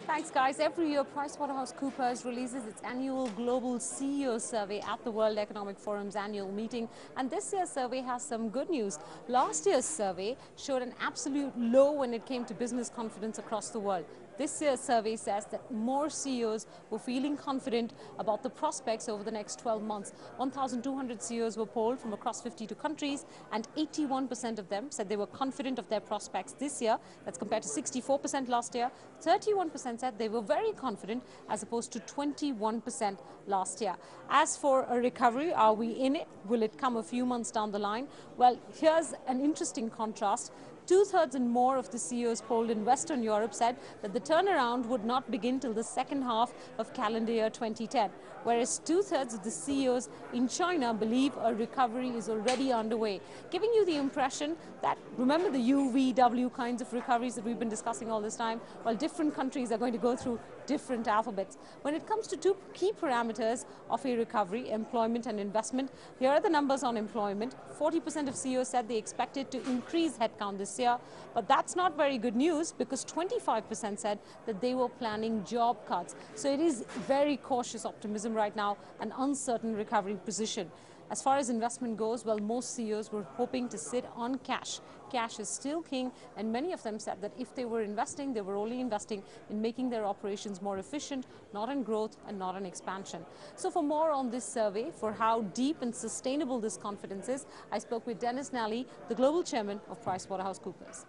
Thanks, guys. Every year, PricewaterhouseCoopers releases its annual Global CEO Survey at the World Economic Forum's annual meeting. And this year's survey has some good news. Last year's survey showed an absolute low when it came to business confidence across the world. This year's survey says that more CEOs were feeling confident about the prospects over the next 12 months. 1,200 CEOs were polled from across 52 countries, and 81% of them said they were confident of their prospects this year. That's compared to 64% last year. 31% said they were very confident, as opposed to 21% last year. As for a recovery, are we in it? Will it come a few months down the line? Well, here's an interesting contrast. Two-thirds and more of the CEOs polled in Western Europe said that the turnaround would not begin till the second half of calendar year 2010, whereas two-thirds of the CEOs in China believe a recovery is already underway, giving you the impression that, remember the UVW kinds of recoveries that we've been discussing all this time? Well, different countries are going to go through different alphabets. When it comes to two key parameters of a recovery, employment and investment, here are the numbers on employment. 40% of CEOs said they expected to increase headcount this year, but that's not very good news because 25% said that they were planning job cuts. So it is very cautious optimism right now, an uncertain recovery position. As far as investment goes, well, most CEOs were hoping to sit on cash. Cash is still king, and many of them said that if they were investing, they were only investing in making their operations more efficient, not in growth and not in expansion. So for more on this survey, for how deep and sustainable this confidence is, I spoke with Dennis Nally, the global chairman of PricewaterhouseCoopers.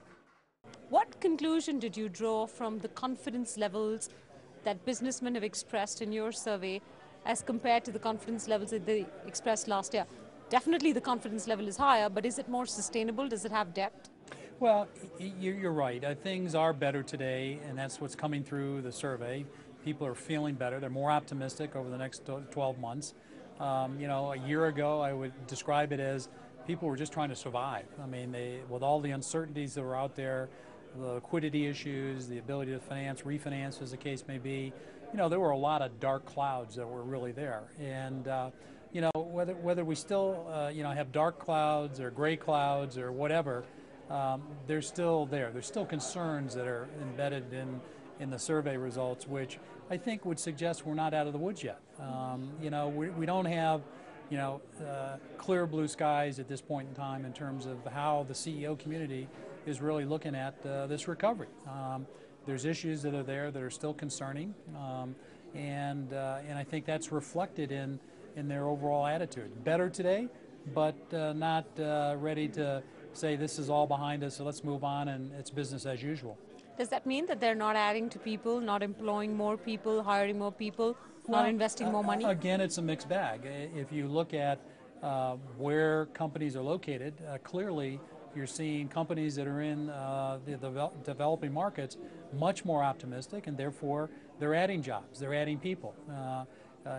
What conclusion did you draw from the confidence levels that businessmen have expressed in your survey as compared to the confidence levels that they expressed last year? Definitely the confidence level is higher, but is it more sustainable? Does it have depth? Well, you're right. Things are better today, and that's what's coming through the survey. People are feeling better. They're more optimistic over the next 12 months. A year ago, I would describe it as people were just trying to survive. I mean, with all the uncertainties that were out there, the liquidity issues, the ability to refinance as the case may be, there were a lot of dark clouds that were really there. And, whether we still, have dark clouds or gray clouds or whatever, they're still there. There's still concerns that are embedded in the survey results, which I think would suggest we're not out of the woods yet. We don't have, clear blue skies at this point in time in terms of how the CEO community is really looking at this recovery. There's issues that are there that are still concerning, and I think that's reflected in their overall attitude. Better today, but not ready to say this is all behind us, so let's move on and it's business as usual. Does that mean that they're not adding to people, not employing more people, hiring more people, not investing more money? Again, it's a mixed bag. If you look at where companies are located, clearly you're seeing companies that are in the developing markets much more optimistic, and therefore they're adding jobs, they're adding people.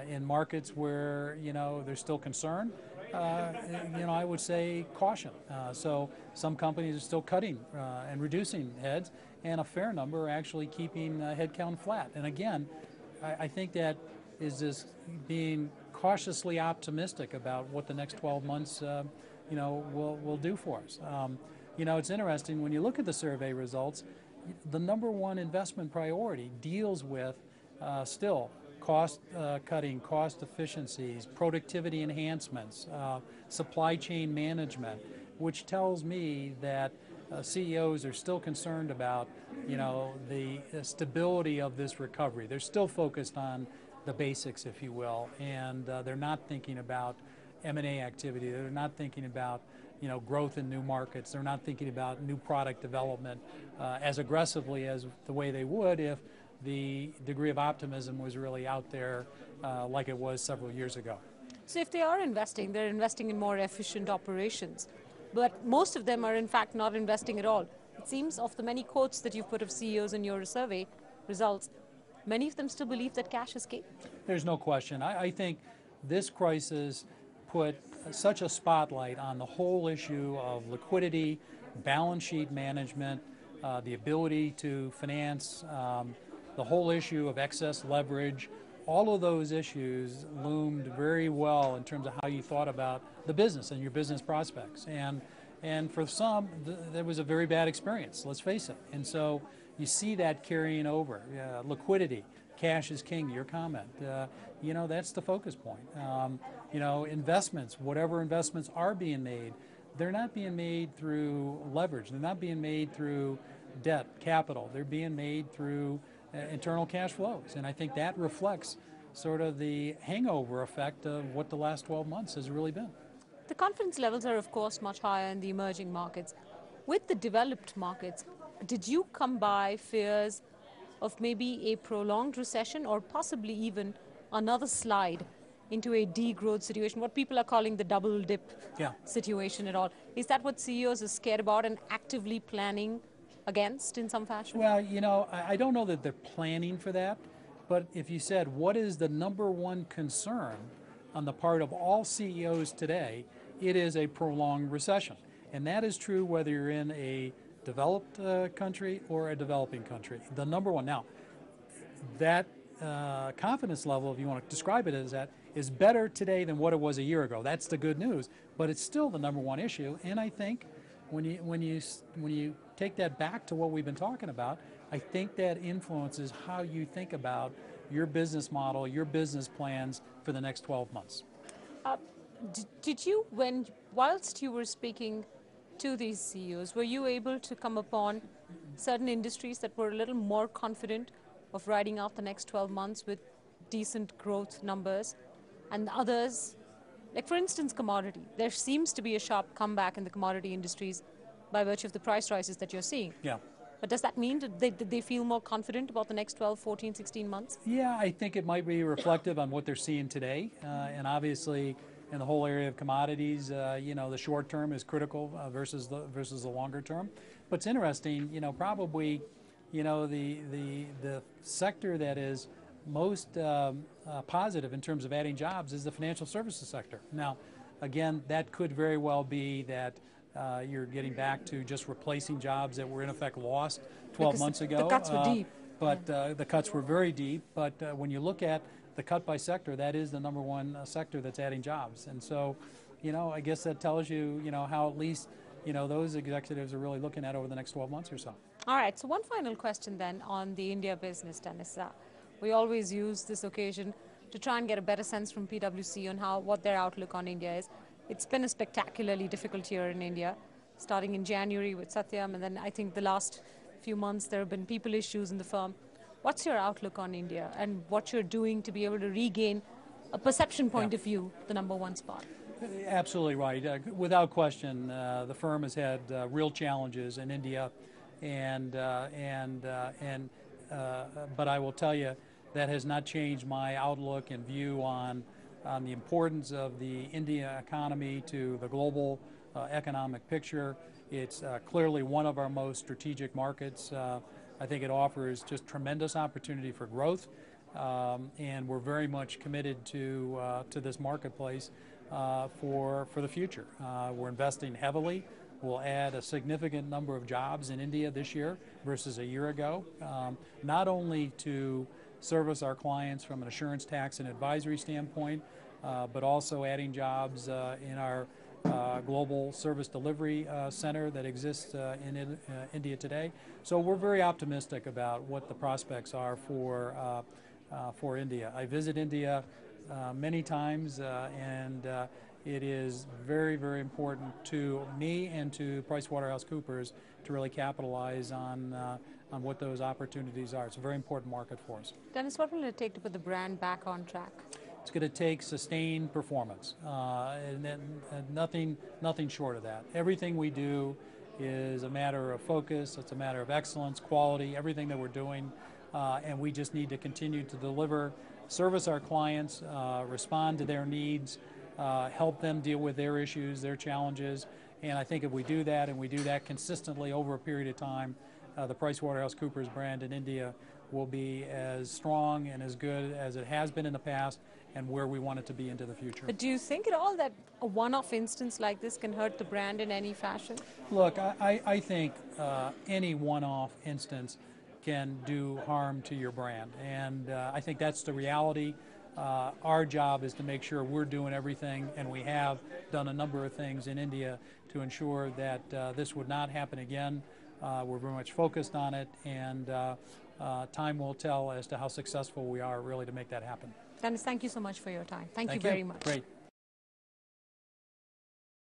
In markets where there's still concern, I would say caution. So some companies are still cutting and reducing heads, and a fair number are actually keeping headcount flat. And again, I think that is just being cautiously optimistic about what the next 12 months will do for us. It's interesting when you look at the survey results, the number one investment priority deals with still cost cutting, cost efficiencies, productivity enhancements, supply chain management, which tells me that CEOs are still concerned about the stability of this recovery. They're still focused on the basics, if you will, and they're not thinking about M&A activity. They're not thinking about growth in new markets. They're not thinking about new product development as aggressively as the way they would if the degree of optimism was really out there like it was several years ago. So if they are investing, they're investing in more efficient operations. But most of them are in fact not investing at all. It seems of the many quotes that you've put of CEOs in your survey results, many of them still believe that cash is king. There's no question. I think this crisis put such a spotlight on the whole issue of liquidity, balance sheet management, the ability to finance, the whole issue of excess leverage. All of those issues loomed very well in terms of how you thought about the business and your business prospects. And for some, there was a very bad experience, let's face it. And so, you see that carrying over. Liquidity, cash is king, your comment. You know, that's the focus point. You know, investments, whatever investments are being made, they're not being made through leverage. They're not being made through debt, capital. They're being made through internal cash flows. And I think that reflects sort of the hangover effect of what the last 12 months has really been. The confidence levels are, of course, much higher in the emerging markets. With the developed markets, did you come by fears of maybe a prolonged recession or possibly even another slide into a degrowth situation, what people are calling the double dip situation at all? Is that what CEOs are scared about and actively planning against in some fashion? Well, you know, I don't know that they're planning for that, but if you said, what is the number one concern on the part of all CEOs today, it is a prolonged recession. And that is true whether you're in a developed country or a developing country. The number one. Now, that confidence level, if you want to describe it as that, is better today than what it was a year ago. That's the good news, but it's still the number one issue. And I think when you take that back to what we've been talking about, I think that influences how you think about your business model, your business plans for the next 12 months. Did you, whilst you were speaking to these CEOs, were you able to come upon certain industries that were a little more confident of riding out the next 12 months with decent growth numbers, and others, like for instance commodity, there seems to be a sharp comeback in the commodity industries by virtue of the price rises that you're seeing. Yeah. But does that mean that they feel more confident about the next 12, 14, 16 months? Yeah, I think it might be reflective on what they're seeing today. And obviously, in the whole area of commodities, you know, the short term is critical versus the longer term. But it's interesting, you know, probably, you know, the sector that is most positive in terms of adding jobs is the financial services sector. Now, again, that could very well be that you're getting back to just replacing jobs that were in effect lost 12 months ago. The cuts were deep. But the cuts were very deep. But when you look at the cut by sector, that is the number one sector that's adding jobs. And so, you know, I guess that tells you, you know, how at least, you know, those executives are really looking at over the next 12 months or so. All right. So one final question then on the India business, Dennis. We always use this occasion to try and get a better sense from PwC on what their outlook on India is. It's been a spectacularly difficult year in India, starting in January with Satyam, and then I think the last few months there have been people issues in the firm. What's your outlook on India and what you're doing to be able to regain a perception point of view, the number one spot? Absolutely right. Without question, the firm has had real challenges in India, but I will tell you that has not changed my outlook and view on the importance of the India economy to the global economic picture. It's clearly one of our most strategic markets. I think it offers just tremendous opportunity for growth, and we're very much committed to this marketplace for the future. We're investing heavily. We'll add a significant number of jobs in India this year versus a year ago, not only to service our clients from an assurance, tax, and advisory standpoint, but also adding jobs in our global service delivery center that exists in India today. So we're very optimistic about what the prospects are for India. I visit India many times, and it is very, very important to me and to PricewaterhouseCoopers to really capitalize on what those opportunities are. It's a very important market for us. Dennis, what will it take to put the brand back on track? It's going to take sustained performance, and nothing short of that. Everything we do is a matter of focus. It's a matter of excellence, quality, everything that we're doing, and we just need to continue to deliver, service our clients, respond to their needs, help them deal with their issues, their challenges. And I think if we do that, and we do that consistently over a period of time, the PricewaterhouseCoopers brand in India will be as strong and as good as it has been in the past and where we want it to be into the future. But do you think at all that a one-off instance like this can hurt the brand in any fashion? Look, I think any one-off instance can do harm to your brand, and I think that's the reality. Our job is to make sure we're doing everything, and we have done a number of things in India to ensure that this would not happen again. We're very much focused on it, and time will tell as to how successful we are really to make that happen. Dennis, thank you so much for your time. Thank you Thank very much. Great.